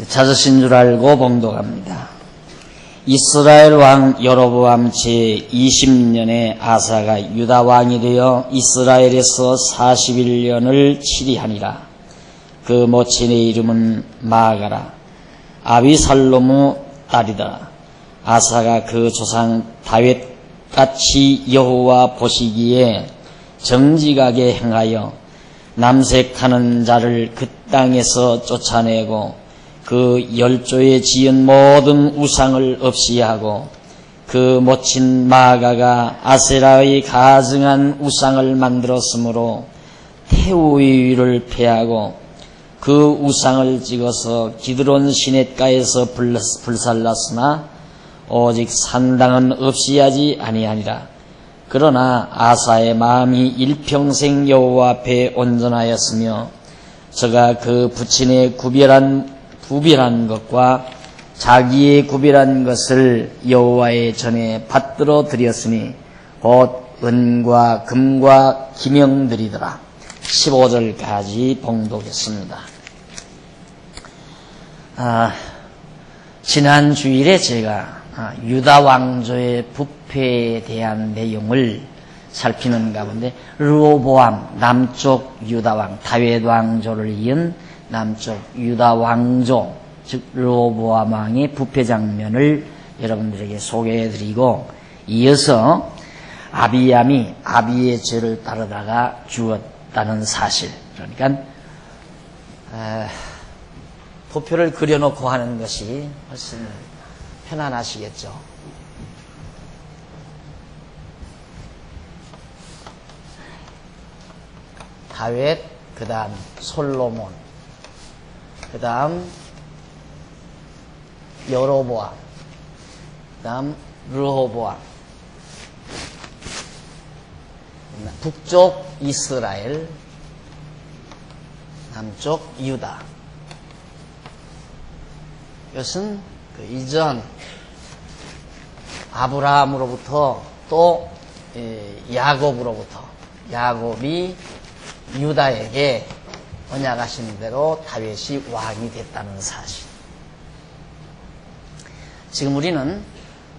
찾으신 줄 알고 봉독합니다. 이스라엘 왕 여로보암 제20년에 아사가 유다 왕이 되어 이스라엘에서 41년을 치리하니라. 그 모친의 이름은 마아가라. 아비살롬의 딸이더라. 아사가 그 조상 다윗같이 여호와 보시기에 정직하게 행하여 남색하는 자를 그 땅에서 쫓아내고 그 열조에 지은 모든 우상을 없이 하고 그 모친 마아가가 아세라의 가증한 우상을 만들었으므로 태우의 위를 패하고 그 우상을 찍어서 기드론 시냇가에서 불살랐으나 오직 산당은 없이 하지 아니하니라. 그러나 아사의 마음이 일평생 여호와 앞에 온전하였으며 저가 그 부친의 구별한 것과 자기의 구별한 것을 여호와의 전에 받들어 드렸으니 곧 은과 금과 기명들이더라. 15절까지 봉독했습니다. 지난 주일에 제가 유다 왕조의 부패에 대한 내용을 살피는 가운데 르호보암 남쪽 유다 왕 다윗 왕조를 이은 남쪽 유다 왕조 즉 르호보암 왕의 부패 장면을 여러분들에게 소개해드리고 이어서 아비암이 아비의 죄를 따르다가 죽었다는 사실, 그러니까 도표를 그려놓고 하는 것이 훨씬 편안하시겠죠. 다윗, 그 다음 솔로몬, 그 다음 여로보암, 그 다음 르호보암, 북쪽 이스라엘, 남쪽 유다. 이것은 그 이전 아브라함으로부터 또 야곱으로부터 야곱이 유다에게 언약하신 대로 다윗이 왕이 됐다는 사실. 지금 우리는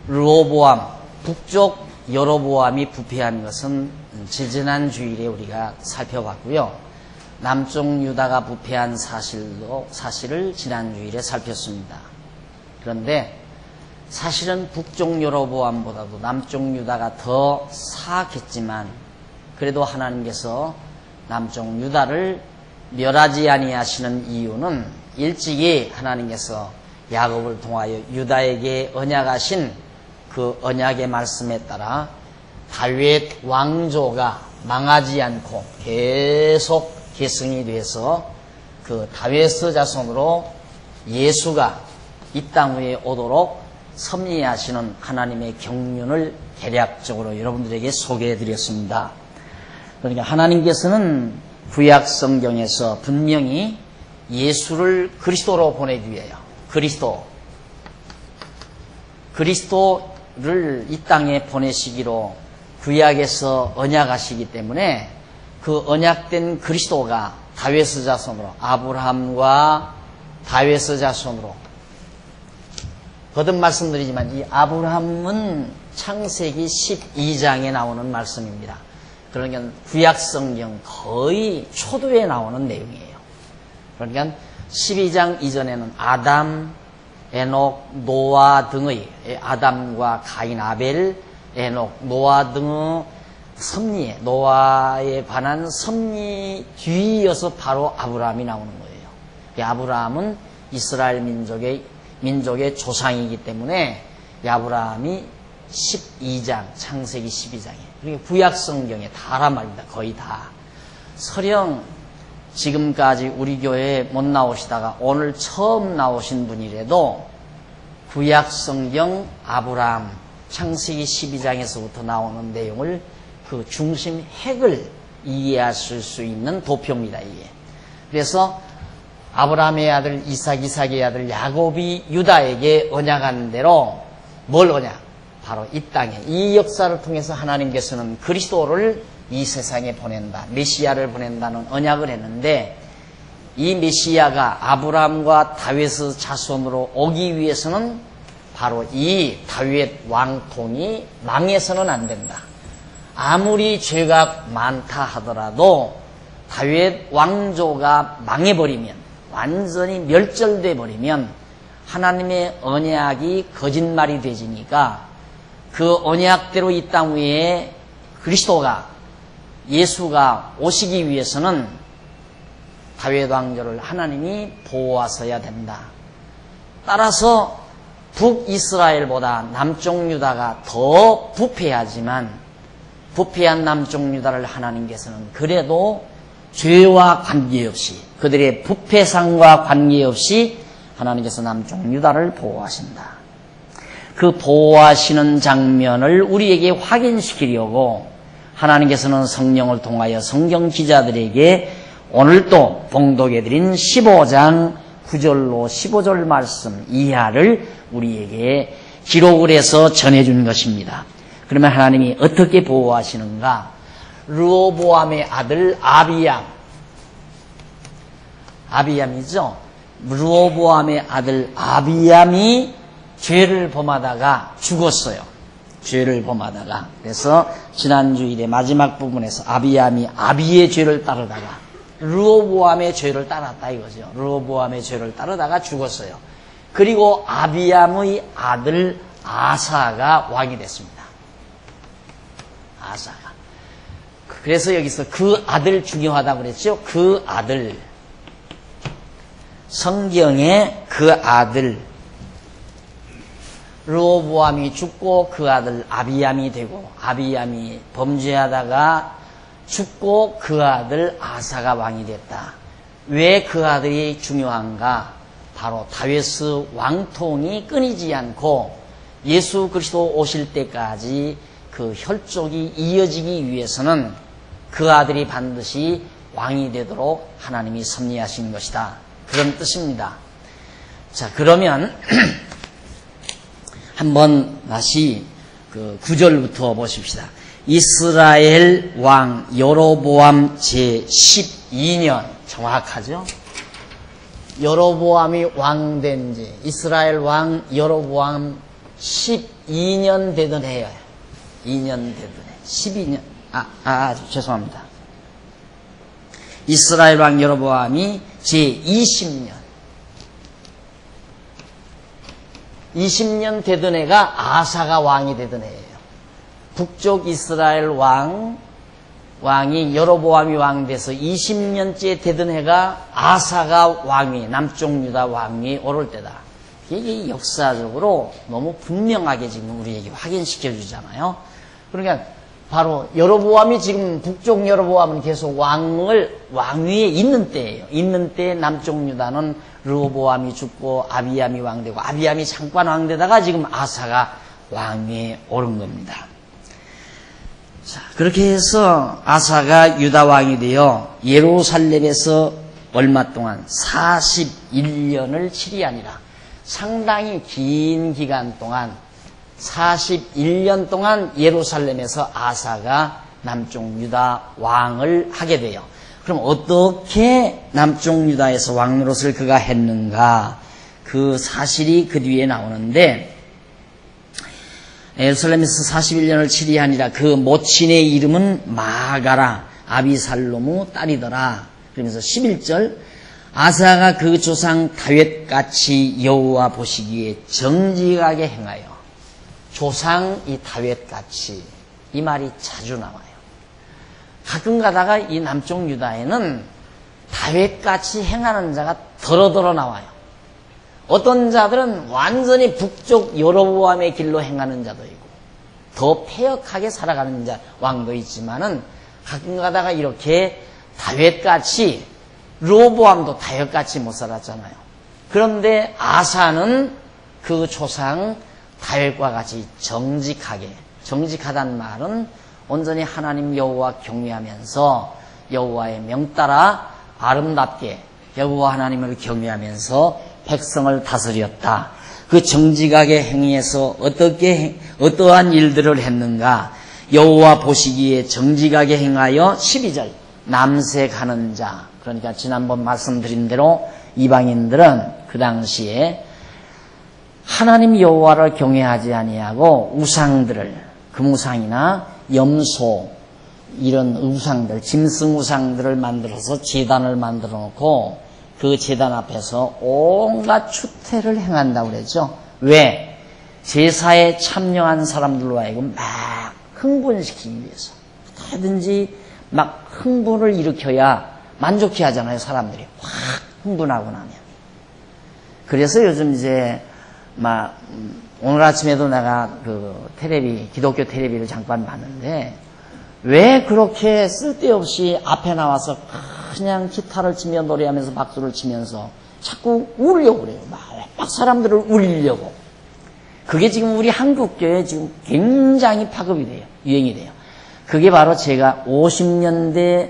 르호보암, 북쪽 여로보암이 부패한 것은 지지난 주일에 우리가 살펴봤고요. 남쪽 유다가 부패한 사실을 지난 주일에 살폈습니다. 그런데 사실은 북쪽 여로보암보다도 남쪽 유다가 더 사악했지만 그래도 하나님께서 남쪽 유다를 멸하지 아니하시는 이유는 일찍이 하나님께서 야곱을 통하여 유다에게 언약하신 그 언약의 말씀에 따라 다윗 왕조가 망하지 않고 계속 계승이 돼서 그 다윗의 자손으로 예수가 이 땅 위에 오도록 섭리하시는 하나님의 경륜을 대략적으로 여러분들에게 소개해드렸습니다. 그러니까 하나님께서는 구약 성경에서 분명히 예수를 그리스도로 보내기 위하여 그리스도를 이 땅에 보내시기로 구약에서 언약하시기 때문에 그 언약된 그리스도가 다윗의 자손으로 아브라함과 다윗의 자손으로 거듭 말씀드리지만 이 아브라함은 창세기 12장에 나오는 말씀입니다. 그러니까 구약 성경 거의 초두에 나오는 내용이에요. 그러니까 12장 이전에는 아담, 에녹, 노아 등의 아담과 가인, 아벨, 에녹, 노아 등의 섭리에 노아에 관한 섭리 뒤이어서 바로 아브라함이 나오는 거예요. 이 아브라함은 이스라엘 민족의 조상이기 때문에 이 아브라함이 12장, 창세기 12장이에요. 그러니까 구약 성경에 다란 말입니다. 거의 다. 설령 지금까지 우리 교회에 못 나오시다가 오늘 처음 나오신 분이라도 구약 성경 아브라함 창세기 12장에서부터 나오는 내용을 그 중심 핵을 이해하실 수 있는 도표입니다. 이게. 그래서 아브라함의 아들 이삭의 아들 야곱이 유다에게 언약한 대로 뭘 언약? 바로 이 땅에 이 역사를 통해서 하나님께서는 그리스도를 이 세상에 보낸다, 메시아를 보낸다는 언약을 했는데 이 메시아가 아브라함과 다윗의 자손으로 오기 위해서는 바로 이 다윗 왕통이 망해서는 안 된다. 아무리 죄가 많다 하더라도 다윗 왕조가 망해버리면, 완전히 멸절돼 버리면 하나님의 언약이 거짓말이 되지니까 그 언약대로 이 땅 위에 그리스도가, 예수가 오시기 위해서는 다윗 왕조를 하나님이 보호하셔야 된다. 따라서 북이스라엘보다 남쪽 유다가 더 부패하지만 부패한 남쪽 유다를 하나님께서는 그래도 죄와 관계없이, 그들의 부패상과 관계없이 하나님께서 남쪽 유다를 보호하신다. 그 보호하시는 장면을 우리에게 확인시키려고 하나님께서는 성령을 통하여 성경 기자들에게 오늘 또 봉독해드린 15장 9절로 15절 말씀 이하를 우리에게 기록을 해서 전해준 것입니다. 그러면 하나님이 어떻게 보호하시는가? 르호보암의 아들 아비암이죠. 르호보암의 아들 아비암이 죄를 범하다가 죽었어요. 죄를 범하다가. 그래서 지난주일의 마지막 부분에서 아비암이 아비의 죄를 따르다가 르호보암의 죄를 따랐다 이거죠. 르호보암의 죄를 따르다가 죽었어요. 그리고 아비암의 아들 아사가 왕이 됐습니다. 아사가. 그래서 여기서 그 아들 중요하다고 그랬죠. 그 아들, 성경에 그 아들 르호보암이 죽고 그 아들 아비암이 되고, 아비암이 범죄하다가 죽고 그 아들 아사가 왕이 됐다. 왜 그 아들이 중요한가? 바로 다윗의 왕통이 끊이지 않고 예수 그리스도 오실 때까지 그 혈족이 이어지기 위해서는 그 아들이 반드시 왕이 되도록 하나님이 섭리하신 것이다. 그런 뜻입니다. 자, 그러면 한번 다시 그 9절부터 보십시다. 이스라엘 왕 여로보암 제12년, 정확하죠? 여로보암이 왕된 지, 이스라엘 왕 여로보암 12년 되던 해예요. 2년 되던 해. 12년. 죄송합니다. 이스라엘 왕 여로보암이 제20년. 20년 되던 해가 아사가 왕이 되던 해예요. 북쪽 이스라엘 왕이 여로보암이 왕 돼서 20년째 되던 해가 아사가 왕위, 남쪽 유다 왕위 오를 때다. 이게 역사적으로 너무 분명하게 지금 우리에게 확인시켜 주잖아요. 그러니까 바로 여로보암이 지금 북쪽 여로보암은 계속 왕위에 있는 때예요. 있는 때 남쪽 유다는 르호보암이 죽고 아비암이 왕되고, 아비암이 잠깐 왕되다가 지금 아사가 왕위에 오른 겁니다. 자, 그렇게 해서 아사가 유다 왕이 되어 예루살렘에서 얼마 동안 41년을 치리하니라. 상당히 긴 기간 동안 41년 동안 예루살렘에서 아사가 남쪽 유다 왕을 하게 돼요. 그럼 어떻게 남쪽 유다에서 왕 노릇을 그가 했는가? 그 사실이 그 뒤에 나오는데, 예루살렘에서 41년을 치리하니라. 그 모친의 이름은 마가라, 아비살롬의 딸이더라. 그러면서 11절, 아사가 그 조상 다윗같이 여호와 보시기에 정직하게 행하여. 조상이 다윗같이, 이 말이 자주 나와요. 가끔 가다가 이 남쪽 유다에는 다윗같이 행하는 자가 더러더러 나와요. 어떤 자들은 완전히 북쪽 여로보암의 길로 행하는 자도 있고 더 폐역하게 살아가는 왕도 있지만은, 가끔 가다가 이렇게 다윗같이, 르호보암도 다윗같이 못 살았잖아요. 그런데 아사는 그 조상 다윗과 같이 정직하다는 말은 온전히 하나님 여호와 경외하면서 여호와의 명 따라 아름답게 여호와 하나님을 경외하면서 백성을 다스렸다. 그 정직하게 행해서 어떠한 일들을 했는가? 여호와 보시기에 정직하게 행하여 12절 남색하는 자, 그러니까 지난번 말씀드린 대로 이방인들은 그 당시에 하나님 여호와를 경외하지 아니하고 우상들을, 금우상이나 염소 이런 우상들, 짐승 우상들을 만들어서 제단을 만들어 놓고 그 제단 앞에서 온갖 추태를 행한다고 그랬죠. 왜? 제사에 참여한 사람들로 하여금 막 흥분시키기 위해서. 뭐든지 막 흥분을 일으켜야 만족해 하잖아요, 사람들이. 확 흥분하고 나면. 그래서 요즘 이제 막 오늘 아침에도 내가 그 기독교 텔레비를 잠깐 봤는데 왜 그렇게 쓸데없이 앞에 나와서 그냥 기타를 치며 노래하면서 박수를 치면서 자꾸 울려고 그래요. 막 사람들을 울리려고. 그게 지금 우리 한국교회에 지금 굉장히 파급이 돼요. 유행이 돼요. 그게 바로 제가 50년대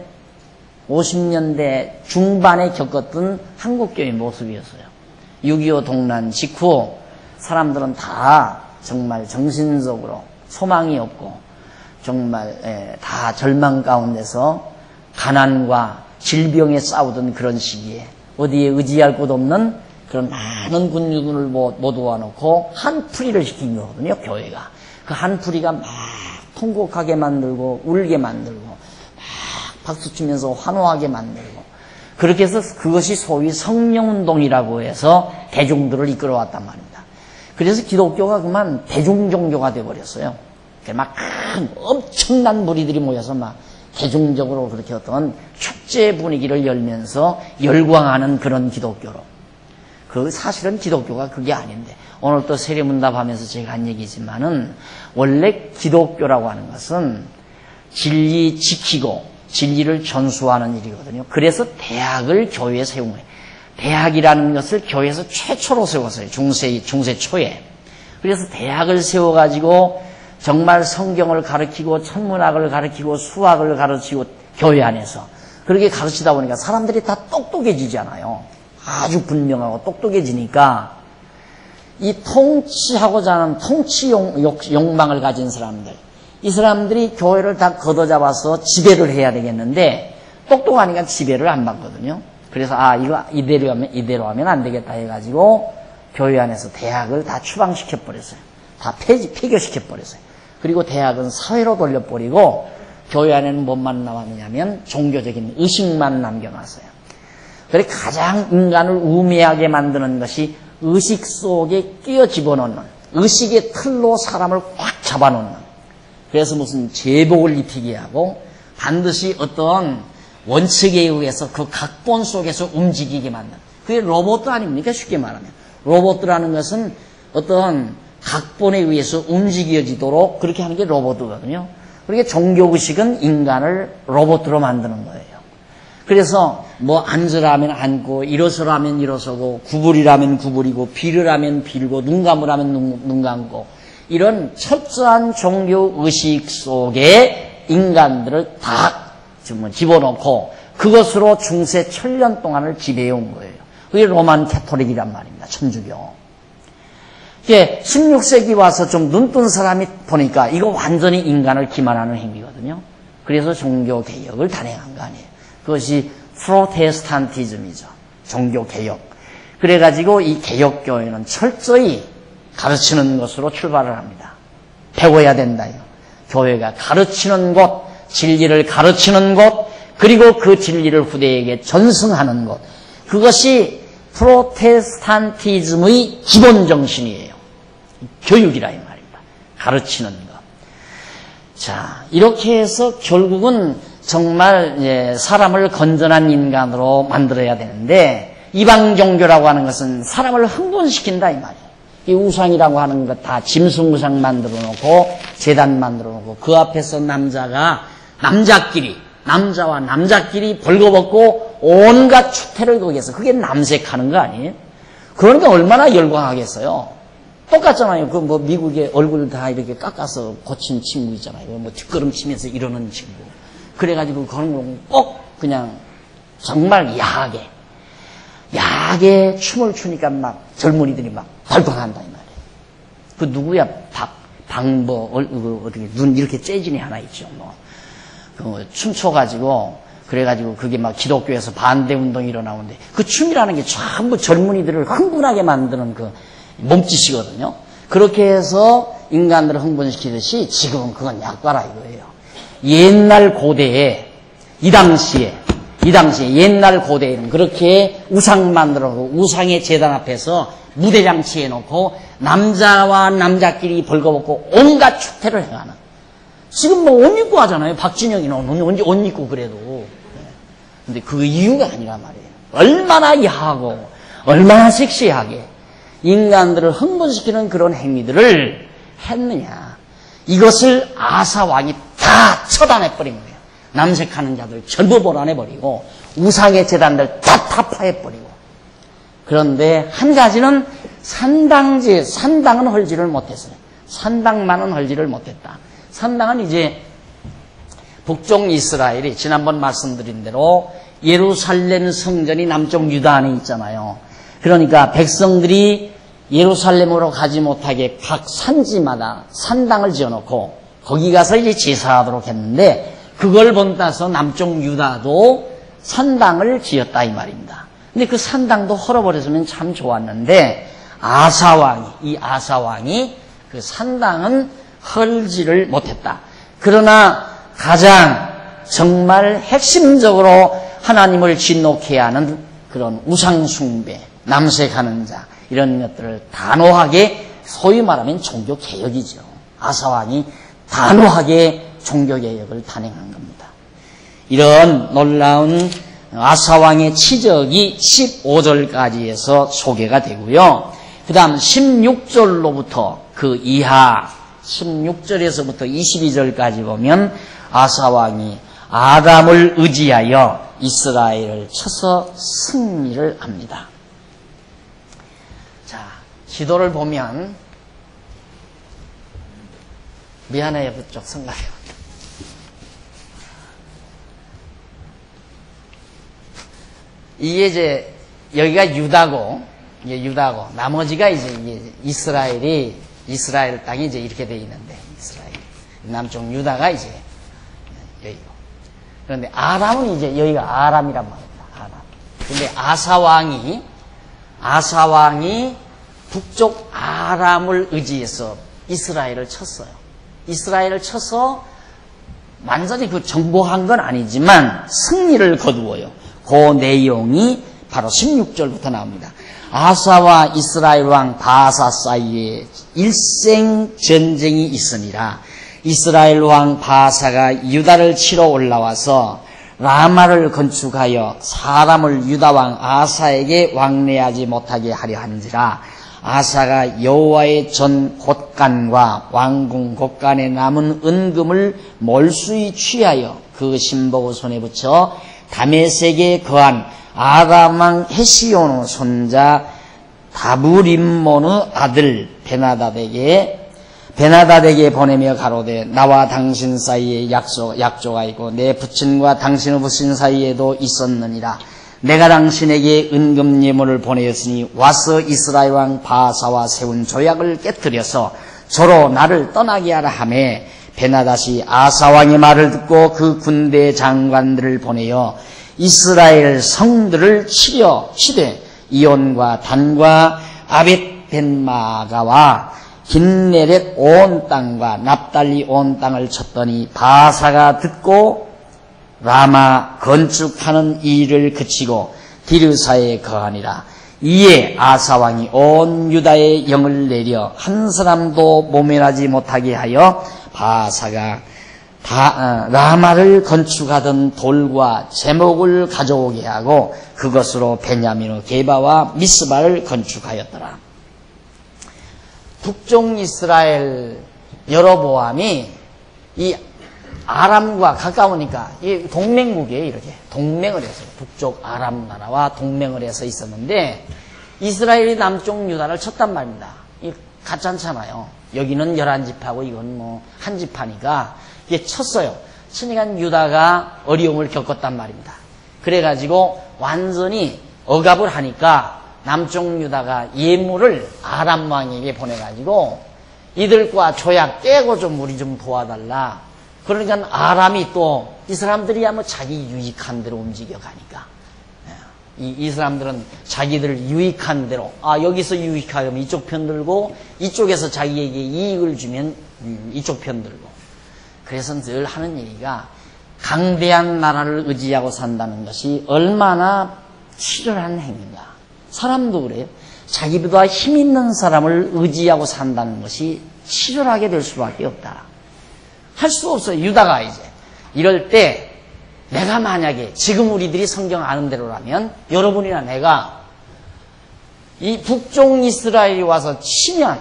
중반에 겪었던 한국교회 모습이었어요. 6.25 동란 직후 사람들은 다 정말 정신적으로 소망이 없고 정말 다 절망 가운데서 가난과 질병에 싸우던 그런 시기에 어디에 의지할 곳 없는 그런 많은 군중을 모아놓고 한풀이를 시킨 거거든요, 교회가. 그 한풀이가 막 통곡하게 만들고 울게 만들고 막 박수치면서 환호하게 만들고 그렇게 해서 그것이 소위 성령운동이라고 해서 대중들을 이끌어왔단 말입니다. 그래서 기독교가 그만 대중종교가 되어버렸어요. 막 큰 엄청난 무리들이 모여서 막 대중적으로 그렇게 어떤 축제 분위기를 열면서 열광하는 그런 기독교로. 그 사실은 기독교가 그게 아닌데 오늘 또 세례문답하면서 제가 한 얘기지만은 원래 기독교라고 하는 것은 진리 지키고 진리를 전수하는 일이거든요. 그래서 대학을 교회에 세운 거예요. 대학이라는 것을 교회에서 최초로 세웠어요. 중세 초에. 그래서 대학을 세워가지고 정말 성경을 가르치고 천문학을 가르치고 수학을 가르치고 교회 안에서 그렇게 가르치다 보니까 사람들이 다 똑똑해지잖아요. 아주 분명하고 똑똑해지니까 이 통치하고자 하는 통치 욕망을 가진 사람들, 이 사람들이 교회를 다 걷어잡아서 지배를 해야 되겠는데 똑똑하니까 지배를 안 받거든요. 그래서 이거 이대로 하면 안 되겠다 해가지고 교회 안에서 대학을 다 추방시켜 버렸어요. 다 폐교시켜 버렸어요. 그리고 대학은 사회로 돌려버리고 교회 안에는 뭐만 남았느냐면 종교적인 의식만 남겨놨어요. 그래서 가장 인간을 우매하게 만드는 것이 의식 속에 끼어 집어넣는, 의식의 틀로 사람을 확 잡아놓는, 그래서 무슨 제복을 입히게 하고 반드시 어떤 원칙에 의해서 그 각본 속에서 움직이게 만드는, 그게 로봇 아닙니까? 쉽게 말하면 로봇이라는 것은 어떤 각본에 의해서 움직여지도록 그렇게 하는 게 로봇이거든요. 그러니까 종교의식은 인간을 로봇으로 만드는 거예요. 그래서 뭐 앉으라면 앉고 일어서라면 일어서고 구부리라면 구부리고 빌으라면 빌고 눈 감으라면 눈 감고 이런 철저한 종교의식 속에 인간들을 다 집어넣고 그것으로 중세 천년 동안을 지배해온 거예요. 그게 로만 캐토릭이란 말입니다. 천주교. 이게 16세기 와서 좀 눈뜬 사람이 보니까 이거 완전히 인간을 기만하는 행위거든요. 그래서 종교개혁을 단행한 거 아니에요. 그것이 프로테스탄티즘이죠. 종교개혁. 그래가지고 이 개혁교회는 철저히 가르치는 것으로 출발을 합니다. 배워야 된다. 교회가 가르치는 곳, 진리를 가르치는 곳, 그리고 그 진리를 후대에게 전승하는 것. 그것이 프로테스탄티즘의 기본 정신이에요. 교육이라 이 말입니다. 가르치는 것. 자, 이렇게 해서 결국은 정말 사람을 건전한 인간으로 만들어야 되는데 이방 종교라고 하는 것은 사람을 흥분시킨다 이 말이에요. 이 우상이라고 하는 것 다 짐승 우상 만들어 놓고 제단 만들어 놓고 그 앞에서 남자와 남자끼리 벌거벗고 온갖 추태를 거기에서 그게 남색하는 거 아니에요? 그러니까 얼마나 열광하겠어요. 똑같잖아요. 그 뭐 미국의 얼굴 다 이렇게 깎아서 고친 친구 있잖아요. 뭐 뒷걸음 치면서 이러는 친구. 그래가지고 그런 거 꼭 그냥 정말 야하게 춤을 추니까 막 젊은이들이 막 발광한다 이 말이에요. 그 누구야? 방보 어떻게 눈 이렇게 째진 애 하나 있죠. 뭐 춤춰가지고 그래가지고 그게 막 기독교에서 반대 운동이 일어나오는데 그 춤이라는 게 전부 젊은이들을 흥분하게 만드는 그 몸짓이거든요. 그렇게 해서 인간들을 흥분시키듯이 지금은 그건 약과라 이거예요. 옛날 고대에 이 당시에 옛날 고대에는 그렇게 우상 만들어서 우상의 제단 앞에서 무대장치 해놓고 남자와 남자끼리 벌거벗고 온갖 축태를 행하는. 지금 뭐 옷 입고 하잖아요. 박진영이는 옷 입고 그래도. 근데 그 이유가 아니란 말이에요. 얼마나 야하고 얼마나 섹시하게 인간들을 흥분시키는 그런 행위들을 했느냐. 이것을 아사 왕이 다 처단해버린 거예요. 남색하는 자들 전부 몰아내버리고 우상의 제단들 다 타파해버리고. 그런데 한 가지는 산당은 헐지를 못했어요. 산당만은 헐지를 못했다. 산당은 이제 북쪽 이스라엘이 지난번 말씀드린 대로 예루살렘 성전이 남쪽 유다 안에 있잖아요. 그러니까 백성들이 예루살렘으로 가지 못하게 각 산지마다 산당을 지어놓고 거기 가서 이제 제사하도록 했는데 그걸 본따서 남쪽 유다도 산당을 지었다 이 말입니다. 근데 그 산당도 헐어버렸으면 참 좋았는데 이 아사왕이 그 산당은 헐지를 못했다. 그러나 가장 정말 핵심적으로 하나님을 진노케 하는 그런 우상숭배, 남색하는 자 이런 것들을 단호하게 소위 말하면 종교개혁이죠. 아사왕이 단호하게 종교개혁을 단행한 겁니다. 이런 놀라운 아사왕의 치적이 15절까지에서 소개가 되고요. 그 다음 16절로부터 그 이하 16절에서부터 22절까지 보면 아사왕이 아람을 의지하여 이스라엘을 쳐서 승리를 합니다. 자, 지도를 보면 미안해요. 그쪽 생각해요. 이게 이제 여기가 유다고 나머지가 이제 이스라엘 땅이 이제 이렇게 돼 있는데 이스라엘 남쪽 유다가 이제 여기고. 그런데 아람은 이제 여기가 아람이란 말입니다. 아람. 근데 아사왕이 북쪽 아람을 의지해서 이스라엘을 쳤어요. 이스라엘을 쳐서 완전히 그 정복한 건 아니지만 승리를 거두어요. 그 내용이 바로 16절부터 나옵니다. 아사와 이스라엘 왕 바사 사이에 일생 전쟁이 있으니라. 이스라엘 왕 바사가 유다를 치러 올라와서 라마를 건축하여 사람을 유다 왕 아사에게 왕래하지 못하게 하려 한지라. 아사가 여호와의 전 곳간과 왕궁 곳간에 남은 은금을 몰수히 취하여 그 신복의 손에 붙여 다메섹에 거한 아람 왕 헤시온의 손자 다브림몬의 아들 베나닷에게 보내며 가로되 나와 당신 사이에 약조가 있고 내 부친과 당신의 부친 사이에도 있었느니라. 내가 당신에게 은금 예물을 보내었으니 와서 이스라엘 왕 바사와 세운 조약을 깨뜨려서 저로 나를 떠나게 하라 하매 베나닷이 아사 왕의 말을 듣고 그 군대 장관들을 보내어 이스라엘 성들을 치되 이온과 단과 아벳벤마가와 긴네렛 온 땅과 납달리 온 땅을 쳤더니 바사가 듣고 라마 건축하는 일을 그치고 디르사에 거하니라. 이에 아사왕이 온 유다의 영을 내려 한 사람도 모면하지 못하게 하여 바사가 라마를 건축하던 돌과 제목을 가져오게 하고 그것으로 베냐민의 게바와 미스바를 건축하였더라. 북쪽 이스라엘 여로보암이 이 아람과 가까우니까 이 동맹국이에요. 이렇게 동맹을 해서 북쪽 아람 나라와 동맹을 해서 있었는데 이스라엘이 남쪽 유다를 쳤단 말입니다. 이 가짜잖아요. 여기는 11지파고 이건 뭐 한 지파니까 이게 쳤어요. 치니까 유다가 어려움을 겪었단 말입니다. 그래가지고 완전히 억압을 하니까 남쪽 유다가 예물을 아람 왕에게 보내가지고 이들과 조약 깨고 좀 우리 좀 도와달라. 그러니까 아람이 또 이 사람들이야 뭐 자기 유익한 대로 움직여가니까 이 사람들은 자기들 유익한 대로 여기서 유익하면 이쪽 편 들고 이쪽에서 자기에게 이익을 주면 이쪽 편 들고 그래서 늘 하는 얘기가 강대한 나라를 의지하고 산다는 것이 얼마나 치열한 행위인가. 사람도 그래요. 자기보다 힘 있는 사람을 의지하고 산다는 것이 치열하게 될 수밖에 없다. 할 수 없어요. 유다가 이제 이럴 때 내가 만약에 지금 우리들이 성경 아는 대로라면 여러분이나 내가 이 북쪽 이스라엘이 와서 치면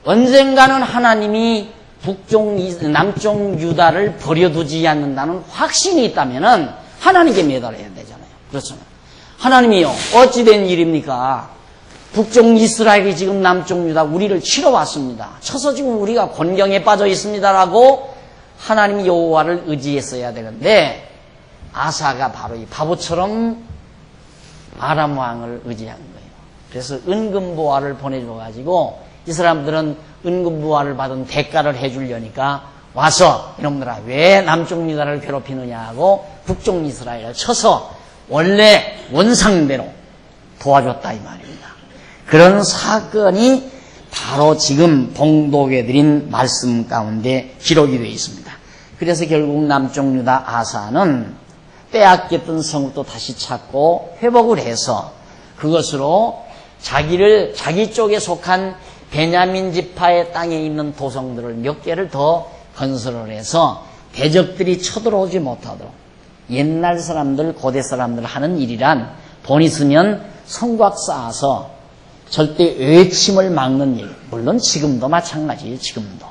언젠가는 하나님이 남쪽 유다를 버려두지 않는다는 확신이 있다면은 하나님께 매달아야 되잖아요. 그렇잖아요. 하나님이요, 어찌된 일입니까? 북쪽 이스라엘이 지금 남쪽 유다 우리를 치러 왔습니다. 쳐서 지금 우리가 곤경에 빠져 있습니다라고 하나님 여호와를 의지했어야 되는데 아사가 바로 이 바보처럼 아람 왕을 의지한 거예요. 그래서 은금보화를 보내줘가지고 이 사람들은 은금보화를 받은 대가를 해주려니까 와서 이놈들아 왜 남쪽 유다를 괴롭히느냐 하고 북쪽 이스라엘을 쳐서 원래 원상대로 도와줬다 이 말입니다. 그런 사건이 바로 지금 봉독해 드린 말씀 가운데 기록이 되어 있습니다. 그래서 결국 남쪽 유다 아사는 빼앗겼던 성읍도 다시 찾고 회복을 해서 그것으로 자기 쪽에 속한 베냐민 지파의 땅에 있는 도성들을 몇 개를 더 건설을 해서 대적들이 쳐들어오지 못하도록 옛날 사람들, 고대 사람들 하는 일이란 돈 있으면 성곽 쌓아서 절대 외침을 막는 일. 물론 지금도 마찬가지예요. 지금도.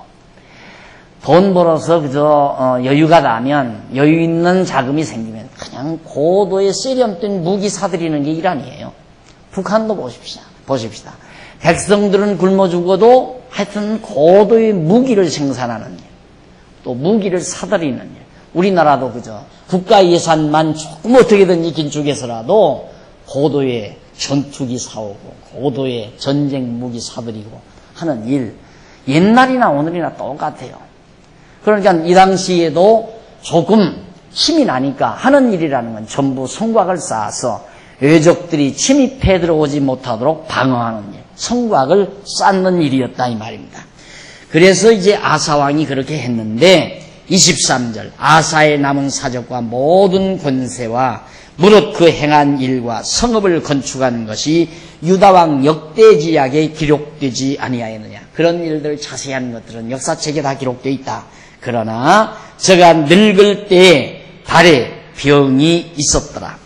돈 벌어서 그저 여유가 나면 여유 있는 자금이 생기면 그냥 고도의 세련된 무기 사들이는 게 일 아니에요. 북한도 보십시다. 백성들은 굶어 죽어도 하여튼 고도의 무기를 생산하는 일. 또 무기를 사들이는 일. 우리나라도 그저 국가 예산만 조금 어떻게든지 긴축해서라도 고도의 전투기 사오고 고도의 전쟁 무기 사들이고 하는 일. 옛날이나 오늘이나 똑같아요. 그러니까 이 당시에도 조금 힘이 나니까 하는 일이라는 건 전부 성곽을 쌓아서 외적들이 침입해 들어오지 못하도록 방어하는 일, 성곽을 쌓는 일이었다 이 말입니다. 그래서 이제 아사왕이 그렇게 했는데 23절 아사의 남은 사적과 모든 권세와 무릇 그 행한 일과 성읍을 건축한 것이 유다왕 역대지약에 기록되지 아니하였느냐. 그런 일들 자세한 것들은 역사책에 다 기록되어 있다. 그러나 저가 늙을 때에 발에 병이 있었더라.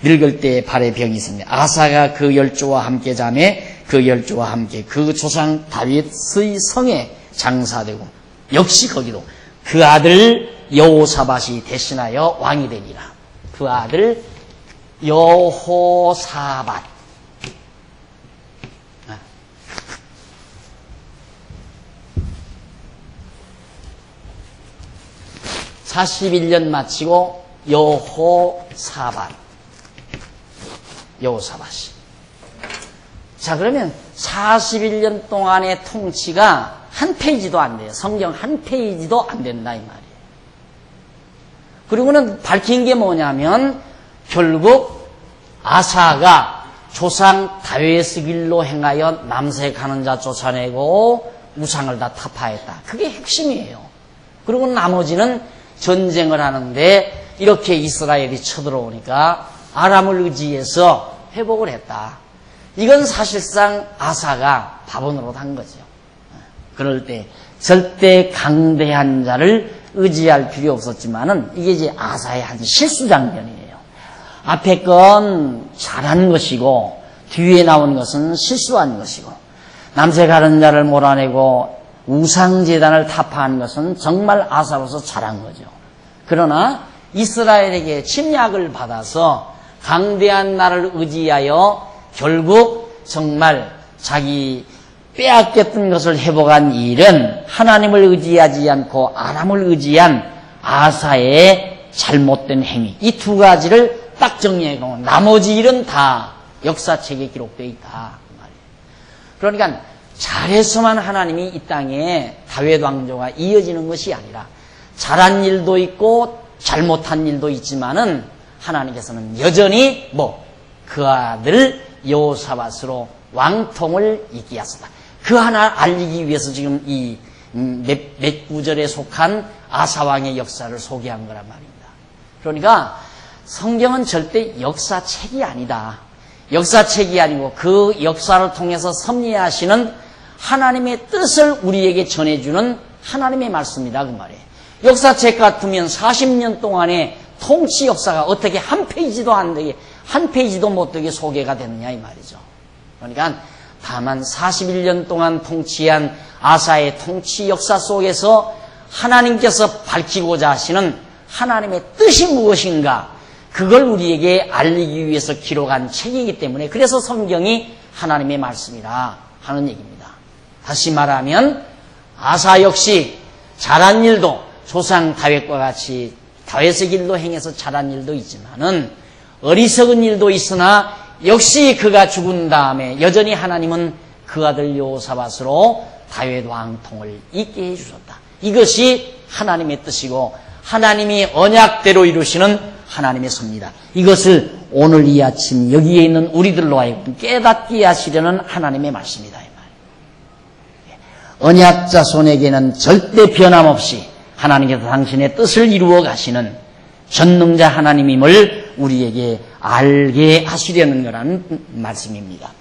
늙을 때에 발에 병이 있었느냐. 아사가 그 열조와 함께 자매 그 열조와 함께 그 조상 다윗의 성에 장사되고 역시 거기도 그 아들 여호사밧이 대신하여 왕이 되니라. 그 아들 여호사밧. 41년 마치고 여호사밧이. 자, 그러면 41년 동안의 통치가 한 페이지도 안 돼요. 성경 한 페이지도 안 된다 이 말이에요. 그리고는 밝힌 게 뭐냐면 결국 아사가 조상 다윗의 길로 행하여 남색하는 자 쫓아내고 우상을 다 타파했다. 그게 핵심이에요. 그리고 나머지는 전쟁을 하는데 이렇게 이스라엘이 쳐들어오니까 아람을 의지해서 회복을 했다. 이건 사실상 아사가 바보노릇 한 거죠. 그럴 때 절대 강대한 자를 의지할 필요 없었지만은 이게 이제 아사의 한 실수 장면이에요. 앞에 건 잘한 것이고 뒤에 나온 것은 실수한 것이고 남색하는 자를 몰아내고 우상제단을 타파한 것은 정말 아사로서 잘한 거죠. 그러나 이스라엘에게 침략을 받아서 강대한 나라를 의지하여 결국 정말 자기 빼앗겼던 것을 회복한 일은 하나님을 의지하지 않고 아람을 의지한 아사의 잘못된 행위. 이 두 가지를 딱 정리해놓은 나머지 일은 다 역사책에 기록되어 있다. 그러니까 잘해서만 하나님이 이 땅에 다윗 왕조가 이어지는 것이 아니라 잘한 일도 있고 잘못한 일도 있지만은 하나님께서는 여전히 그 아들 여호사밧으로 왕통을 잇게 하셨다. 그 하나 알리기 위해서 지금 이 몇 구절에 속한 아사왕의 역사를 소개한 거란 말입니다. 그러니까 성경은 절대 역사책이 아니다. 역사책이 아니고 그 역사를 통해서 섭리하시는 하나님의 뜻을 우리에게 전해주는 하나님의 말씀이다 그 말이에요. 역사책 같으면 40년 동안의 통치 역사가 어떻게 한 페이지도 안 되게, 한 페이지도 못 되게 소개가 되느냐 이 말이죠. 그러니까 다만 41년 동안 통치한 아사의 통치 역사 속에서 하나님께서 밝히고자 하시는 하나님의 뜻이 무엇인가, 그걸 우리에게 알리기 위해서 기록한 책이기 때문에 그래서 성경이 하나님의 말씀이라 하는 얘기입니다. 다시 말하면 아사 역시 잘한 일도 조상 다윗과 같이 다윗의 길로 행해서 잘한 일도 있지만은 어리석은 일도 있으나 역시 그가 죽은 다음에 여전히 하나님은 그 아들 여호사밧으로 다윗 왕통을 잇게 해주셨다. 이것이 하나님의 뜻이고 하나님이 언약대로 이루시는 하나님의 섭리다. 이것을 오늘 이 아침 여기에 있는 우리들로 하여금 깨닫게 하시려는 하나님의 말씀이다. 이 말. 언약 자손에게는 절대 변함없이 하나님께서 당신의 뜻을 이루어 가시는 전능자 하나님임을 우리에게 알게 하시려는 거라는 말씀입니다.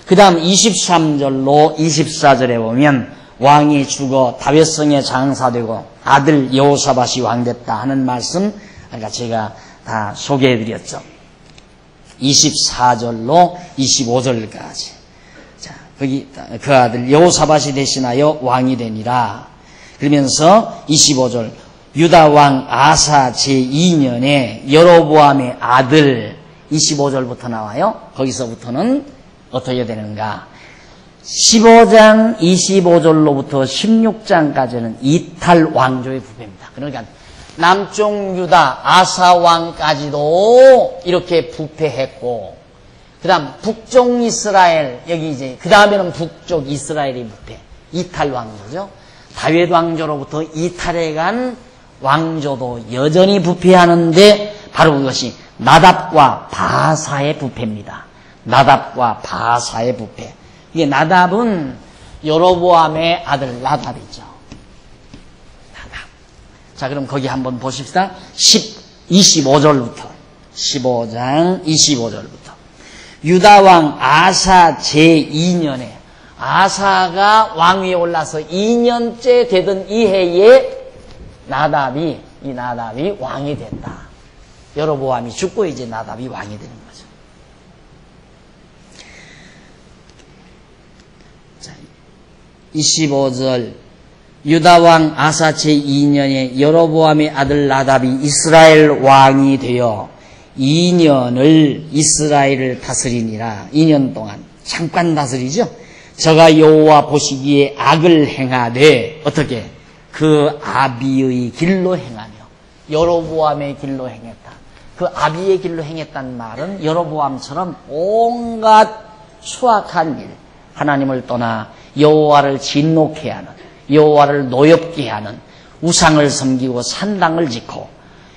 그 다음 23절로 24절에 보면 왕이 죽어 다윗성에 장사되고 아들 여호사밧이 왕됐다 하는 말씀, 그러니까 제가 다 소개해드렸죠. 24절로 25절까지. 자, 거기 그 아들 여호사밧이 대신하여 왕이 되니라. 그러면서 25절 유다 왕 아사 제2년에 여로보암의 아들 25절부터 나와요. 거기서부터는 어떻게 되는가? 15장 25절로부터 16장까지는 이탈 왕조의 부패입니다. 그러니까 남쪽 유다 아사 왕까지도 이렇게 부패했고, 그 다음 북쪽 이스라엘, 여기 이제 그 다음에는 북쪽 이스라엘이 부패, 이탈 왕조죠. 다윗 왕조로부터 이탈해간 왕조도 여전히 부패하는데 바로 그것이 나답과 바사의 부패입니다. 나답과 바사의 부패. 이게 나답은 여로보암의 아들 나답이죠. 나답. 자, 그럼 거기 한번 보십시다. 25절부터 15장 25절부터 유다 왕 아사 제2년에 아사가 왕위에 올라서 2년째 되던 이 해에 나답이 왕이 됐다. 여로보암이 죽고 이제 나답이 왕이 되는 거죠. 자, 25절 유다 왕 아사 제2년에 여로보암의 아들 나답이 이스라엘 왕이 되어 2년을 이스라엘을 다스리니라. 2년 동안 잠깐 다스리죠. 저가 여호와 보시기에 악을 행하되 어떻게? 그 아비의 길로 행하며 여로보암의 길로 행했다. 그 아비의 길로 행했다는 말은 여로보암처럼 온갖 수악한 일, 하나님을 떠나 여호와를 진노케 하는, 여호와를 노엽게 하는, 우상을 섬기고 산당을 짓고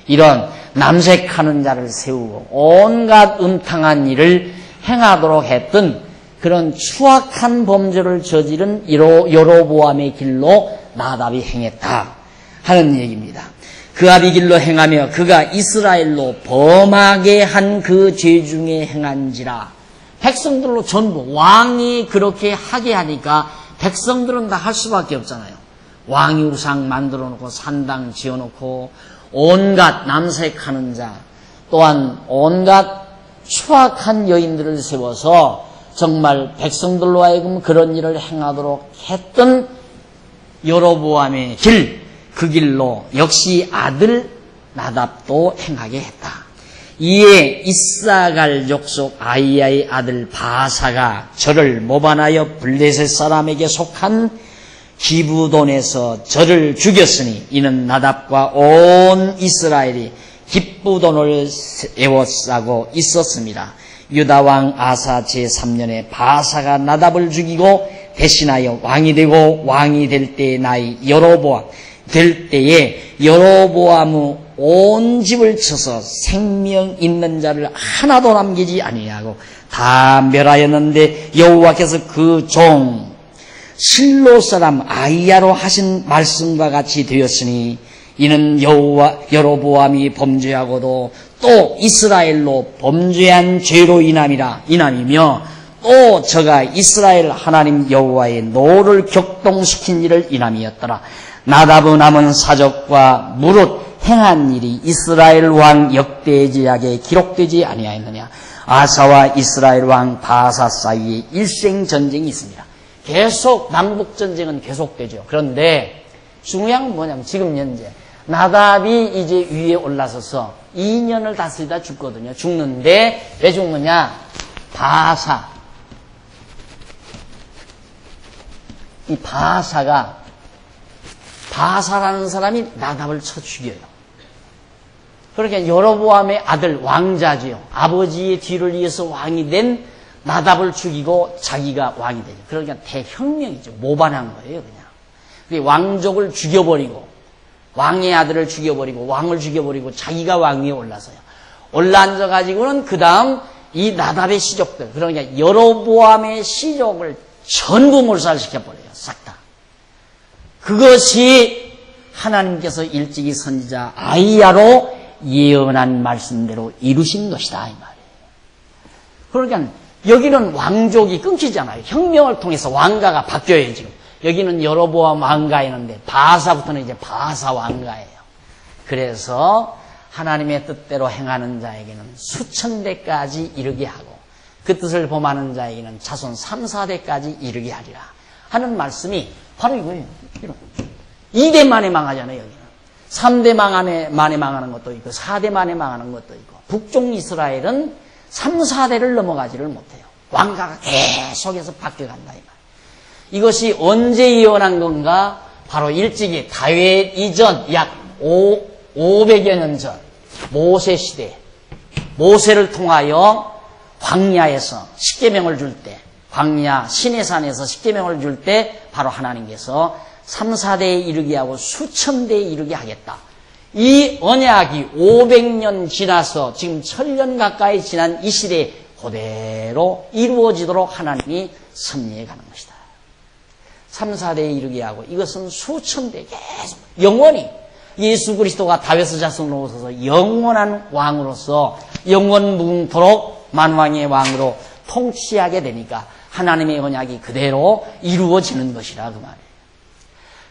이런 남색하는 자를 세우고 온갖 음탕한 일을 행하도록 했던 그런 추악한 범죄를 저지른 여로보암의 길로 나답이 행했다 하는 얘기입니다. 그 아비 길로 행하며 그가 이스라엘로 범하게 한 그 죄 중에 행한지라. 백성들로 전부 왕이 그렇게 하게 하니까 백성들은 다 할 수밖에 없잖아요. 왕이 우상 만들어 놓고 산당 지어 놓고 온갖 남색하는 자, 또한 온갖 추악한 여인들을 세워서 정말 백성들로 하여금 그런 일을 행하도록 했던 여로보암의 길, 그 길로 역시 아들 나답도 행하게 했다. 이에 이사갈 족속 아이야의 아들 바사가 저를 모반하여 블레셋 사람에게 속한 기브돈에서 저를 죽였으니 이는 나답과 온 이스라엘이 기브돈을 에워싸고 있었습니다. 유다 왕 아사 제3년에 바사가 나답을 죽이고 대신하여 왕이 되고 왕이 될 때의 나이 여로보암 될 때에 여로보암의 온 집을 쳐서 생명 있는 자를 하나도 남기지 아니하고 다 멸하였는데 여호와께서 그 종 실로 사람 아이야로 하신 말씀과 같이 되었으니 이는 여로보암이 범죄하고도 또 이스라엘로 범죄한 죄로 인함이며 또 저가 이스라엘 하나님 여호와의 노를 격동시킨 일을 인함이었더라. 나답의 남은 사적과 무릇 행한 일이 이스라엘 왕 역대지약에 기록되지 아니하였느냐. 아사와 이스라엘 왕 바사 사이에 일생 전쟁이 있습니다. 계속 남북 전쟁은 계속되죠. 그런데 중요한 건 뭐냐면 지금 현재 나답이 이제 위에 올라서서 2년을 다스리다 죽거든요. 죽는데 왜 죽느냐? 이 바사라는 사람이 나답을 쳐 죽여요. 그러니까 여로보암의 아들 왕자지요. 아버지의 뒤를 이어서 왕이 된 나답을 죽이고 자기가 왕이 되죠. 그러니까 대혁명이죠. 모반한 거예요, 그냥. 왕족을 죽여버리고 왕의 아들을 죽여버리고 왕을 죽여버리고 자기가 왕 위에 올라서요. 올라앉아가지고는 그 다음 이 나답의 시족들, 그러니까 여로보암의 시족을 전부 몰살시켜버려요. 싹 다. 그것이 하나님께서 일찍이 선지자 아이야로 예언한 말씀대로 이루신 것이다, 이 말이에요. 그러니까 여기는 왕족이 끊기잖아요. 혁명을 통해서 왕가가 바뀌어요, 지금. 여기는 여로보암 왕가였는데 바사부터는 이제 바사 왕가예요. 그래서 하나님의 뜻대로 행하는 자에게는 수천 대까지 이르게 하고 그 뜻을 범하는 자에게는 자손 3, 4대까지 이르게 하리라 하는 말씀이 바로 이거예요. 2대 만에 망하잖아요, 여기는. 3대 만에 망하는 것도 있고 4대 만에 망하는 것도 있고 북쪽 이스라엘은 3, 4대를 넘어가지를 못해요. 왕가가 계속해서 바뀌어간다, 이 말. 이것이 언제 예언한 건가? 바로 일찍이 다윗 이전 약 500여 년 전 모세 시대, 모세를 통하여 광야에서 십계명을 줄 때, 광야 시내산에서 십계명을 줄 때 바로 하나님께서 3, 4대에 이르게 하고 수천 대에 이르게 하겠다. 이 언약이 500년 지나서 지금 1000년 가까이 지난 이 시대에 그대로 이루어지도록 하나님이 섭리해 가는 것이다. 3, 4대에 이르게 하고 이것은 수천 대 계속 영원히 예수 그리스도가 다윗의 자손으로 오셔서 영원한 왕으로서 영원 무궁토록 만왕의 왕으로 통치하게 되니까 하나님의 언약이 그대로 이루어지는 것이라 그 말이에요.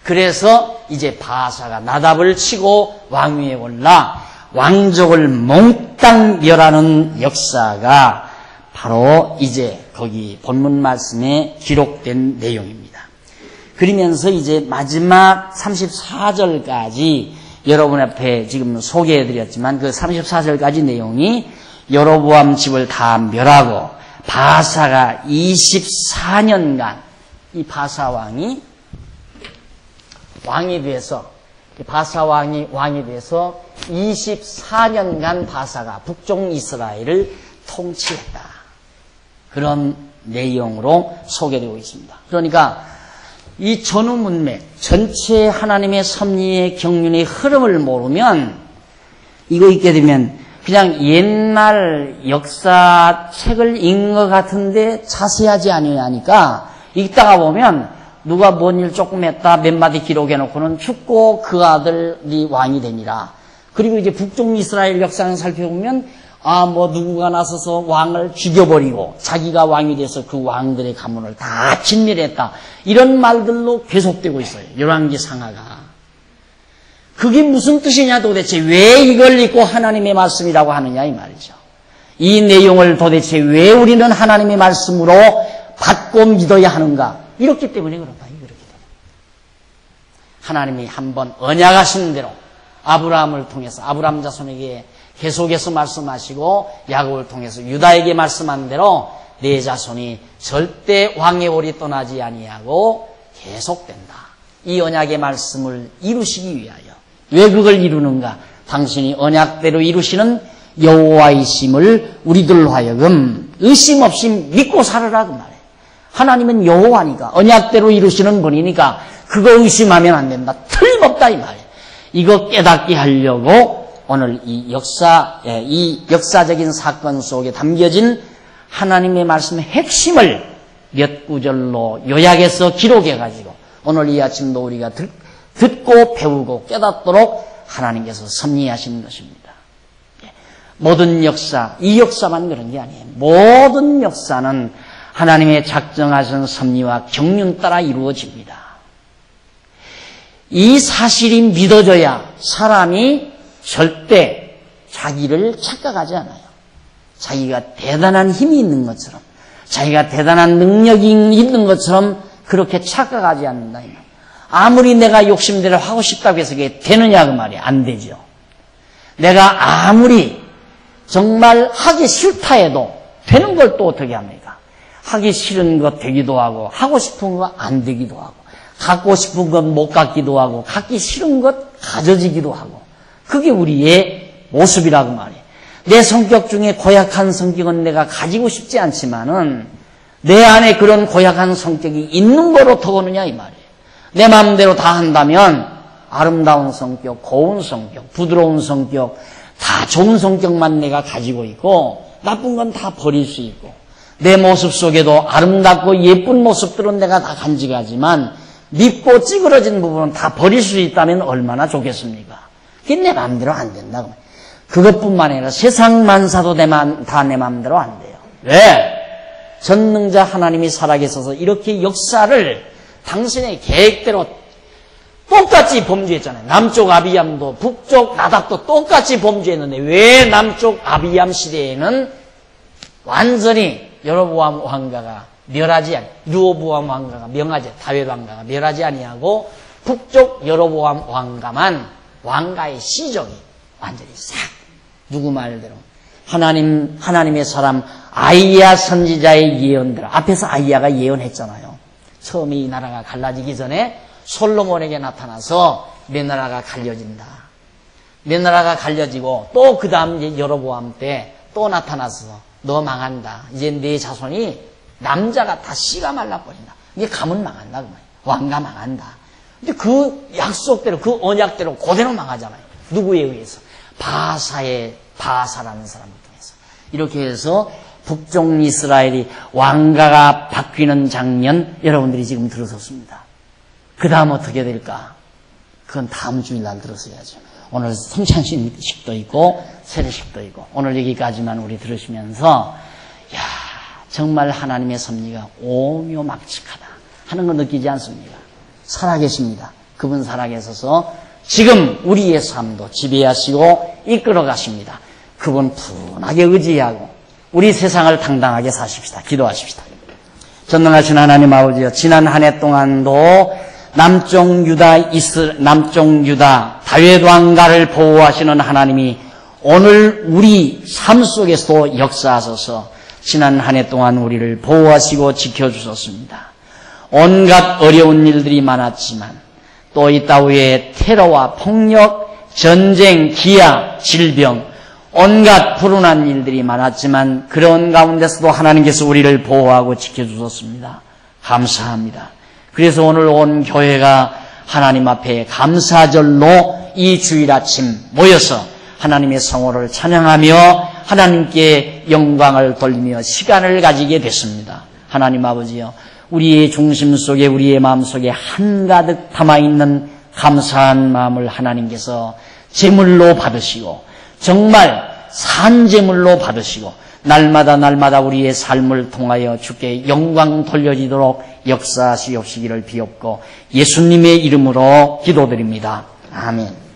그래서 이제 바사가 나답을 치고 왕위에 올라 왕족을 몽땅 멸하는 역사가 바로 이제 거기 본문 말씀에 기록된 내용입니다. 그러면서 이제 마지막 34절까지 여러분 앞에 지금 소개해드렸지만 그 34절까지 내용이 여로보암 집을 다 멸하고 바사가 24년간 이 바사 왕이 돼서 바사 왕이 돼서 24년간 바사가 북쪽 이스라엘을 통치했다. 그런 내용으로 소개되고 있습니다. 그러니까 이 전후 문맥, 전체 하나님의 섭리의 경륜의 흐름을 모르면 이거 읽게 되면 그냥 옛날 역사책을 읽는 것 같은데 자세하지 아니하니까 읽다가 보면 누가 뭔 일 조금 했다 몇 마디 기록해놓고는 죽고 그 아들이 왕이 되니라. 그리고 이제 북쪽 이스라엘 역사를 살펴보면 누구가 나서서 왕을 죽여버리고 자기가 왕이 돼서 그 왕들의 가문을 다 진멸했다. 이런 말들로 계속되고 있어요. 열왕기 상하가. 그게 무슨 뜻이냐 도대체 왜 이걸 읽고 하나님의 말씀이라고 하느냐 이 말이죠. 이 내용을 도대체 왜 우리는 하나님의 말씀으로 받고 믿어야 하는가? 이렇기 때문에 그렇다. 이렇게 됩니다. 하나님이 한번 언약하신 대로 아브라함을 통해서 아브라함 자손에게 계속해서 말씀하시고 야곱을 통해서 유다에게 말씀한 대로 내 자손이 절대 왕의 오리 떠나지 아니하고 계속된다. 이 언약의 말씀을 이루시기 위하여. 왜 그걸 이루는가? 당신이 언약대로 이루시는 여호와이심을 우리들로 하여금 의심 없이 믿고 살으라 그 말이에요. 하나님은 여호와니까 언약대로 이루시는 분이니까 그거 의심하면 안 된다. 틀림없다 이 말이에요. 이거 깨닫게 하려고 오늘 이 역사적인 사건 속에 담겨진 하나님의 말씀의 핵심을 몇 구절로 요약해서 기록해가지고 오늘 이 아침도 우리가 듣고 배우고 깨닫도록 하나님께서 섭리하신 것입니다. 모든 역사, 이 역사만 그런 게 아니에요. 모든 역사는 하나님의 작정하신 섭리와 경륜 따라 이루어집니다. 이 사실이 믿어져야 사람이 절대 자기를 착각하지 않아요. 자기가 대단한 힘이 있는 것처럼, 자기가 대단한 능력이 있는 것처럼 그렇게 착각하지 않는다. 아무리 내가 욕심대로 하고 싶다고 해서 그게 되느냐 그 말이에요. 안 되죠. 내가 아무리 정말 하기 싫다 해도 되는 걸 또 어떻게 합니까? 하기 싫은 것 되기도 하고 하고 싶은 거 안 되기도 하고 갖고 싶은 것 못 갖기도 하고 갖기 싫은 것 가져지기도 하고 그게 우리의 모습이라고 말이에요. 내 성격 중에 고약한 성격은 내가 가지고 싶지 않지만은 내 안에 그런 고약한 성격이 있는 거로 더우느냐 이 말이에요. 내 마음대로 다 한다면 아름다운 성격, 고운 성격, 부드러운 성격 다 좋은 성격만 내가 가지고 있고 나쁜 건 다 버릴 수 있고 내 모습 속에도 아름답고 예쁜 모습들은 내가 다 간직하지만 밉고 찌그러진 부분은 다 버릴 수 있다면 얼마나 좋겠습니까? 그게 내 마음대로 안 된다고. 그것뿐만 아니라 세상 만사도 다 내 마음대로 안 돼요. 왜? 전능자 하나님이 살아계셔서 이렇게 역사를 당신의 계획대로 똑같이 범죄했잖아요. 남쪽 아비암도 북쪽 나답도 똑같이 범죄했는데 왜 남쪽 아비암 시대에는 완전히 여로보암 왕가가 멸하지 아니, 르호보암 왕가가 명하지, 다윗 왕가가 멸하지 아니하고 북쪽 여로보암 왕가만 왕가의 시종이 완전히 싹 누구 말대로 하나님의 사람 아이야 선지자의 예언대로 앞에서 아이야가 예언했잖아요. 처음에 이 나라가 갈라지기 전에 솔로몬에게 나타나서 내 나라가 갈려진다. 내 나라가 갈려지고 또 그 다음 이제 여로보암 때 또 나타나서 너 망한다. 이제 네 자손이 남자가 다 씨가 말라버린다. 이게 가문 망한다. 그 말이야. 왕가 망한다. 근데 그 약속대로 그 언약대로 그대로 망하잖아요. 누구에 의해서? 바사라는 사람을 통해서. 이렇게 해서 북쪽 이스라엘이 왕가가 바뀌는 장면 여러분들이 지금 들으셨습니다. 그 다음 어떻게 될까? 그건 다음 주일날 들었어야죠. 오늘 성찬식도 있고 세례식도 있고 오늘 여기까지만 우리 들으시면서 야 정말 하나님의 섭리가 오묘막측하다 하는 거 느끼지 않습니까? 살아계십니다. 그분 살아계셔서 지금 우리의 삶도 지배하시고 이끌어 가십니다. 그분 푸근하게 의지하고 우리 세상을 당당하게 사십시다. 기도하십시다. 전능하신 하나님 아버지여, 지난 한 해 동안도 남쪽 유다 다윗 왕가를 보호하시는 하나님이 오늘 우리 삶 속에서도 역사하셔서 지난 한 해 동안 우리를 보호하시고 지켜주셨습니다. 온갖 어려운 일들이 많았지만 또 이 따위에 테러와 폭력, 전쟁, 기아, 질병 온갖 불운한 일들이 많았지만 그런 가운데서도 하나님께서 우리를 보호하고 지켜주셨습니다. 감사합니다. 그래서 오늘 온 교회가 하나님 앞에 감사절로 이 주일 아침 모여서 하나님의 성호를 찬양하며 하나님께 영광을 돌리며 시간을 가지게 됐습니다. 하나님 아버지여, 우리의 중심 속에 우리의 마음 속에 한가득 담아있는 감사한 마음을 하나님께서 제물로 받으시고 정말 산제물로 받으시고 날마다 우리의 삶을 통하여 주께 영광 돌려지도록 역사하시옵시기를 비옵고 예수님의 이름으로 기도드립니다. 아멘.